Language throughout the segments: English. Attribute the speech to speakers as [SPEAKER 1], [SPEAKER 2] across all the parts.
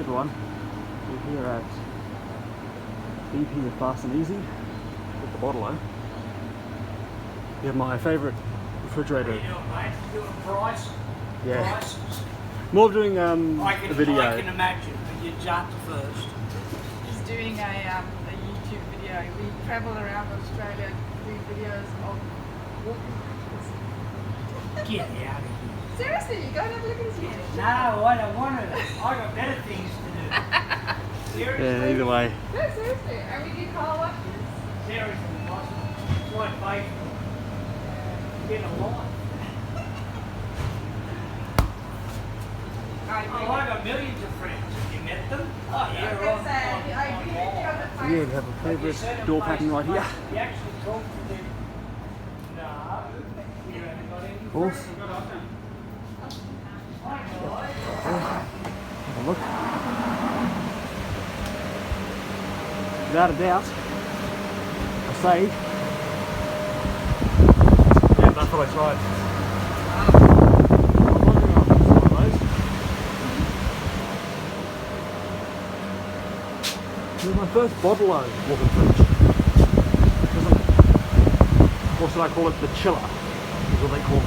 [SPEAKER 1] everyone. We're here at BP with Fast and Easy with the bottle. You have my favourite refrigerator.
[SPEAKER 2] Price?
[SPEAKER 1] Yeah.
[SPEAKER 2] Prices?
[SPEAKER 1] More of doing a video.
[SPEAKER 2] I can imagine, but you jumped first.
[SPEAKER 3] He's doing a YouTube video. We travel around Australia doing videos of walking matches.
[SPEAKER 2] Get out of here.
[SPEAKER 3] Seriously, go and have a look at his video.
[SPEAKER 2] No, I don't want to. I got better things to do. Seriously?
[SPEAKER 1] Yeah, either way.
[SPEAKER 3] No, seriously. And we do car washes.
[SPEAKER 2] Seriously, possible. It's like Facebook. Get a life. Oh, I got millions of friends. Have you met them? Oh, yeah,
[SPEAKER 3] I agree with you on the
[SPEAKER 1] Yeah,
[SPEAKER 3] phone.
[SPEAKER 1] we have a favourite door pattern right here.
[SPEAKER 2] You actually talk to them. No. You haven't got any
[SPEAKER 1] Course.
[SPEAKER 2] friends.
[SPEAKER 1] Have a look. Without a doubt, I say, yeah, that's what I tried. This is my first bottle walking fridge. Or should I call it the chiller? Is what they call it.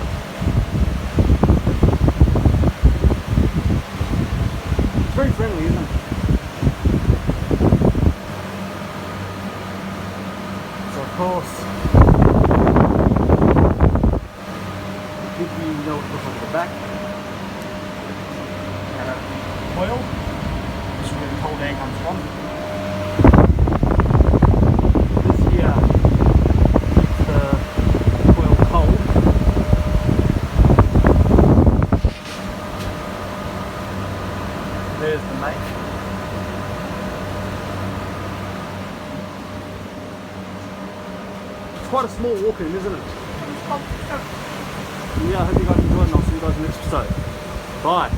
[SPEAKER 1] It's very friendly, isn't it? So of course, if you know what looks like at the back, and a coil, this is where the cold air comes from. This here, the coil cold. There's the mate. It's quite a small walk-in, isn't it? Yeah, I hope you guys enjoyed and I'll see you guys in the next episode. Bye.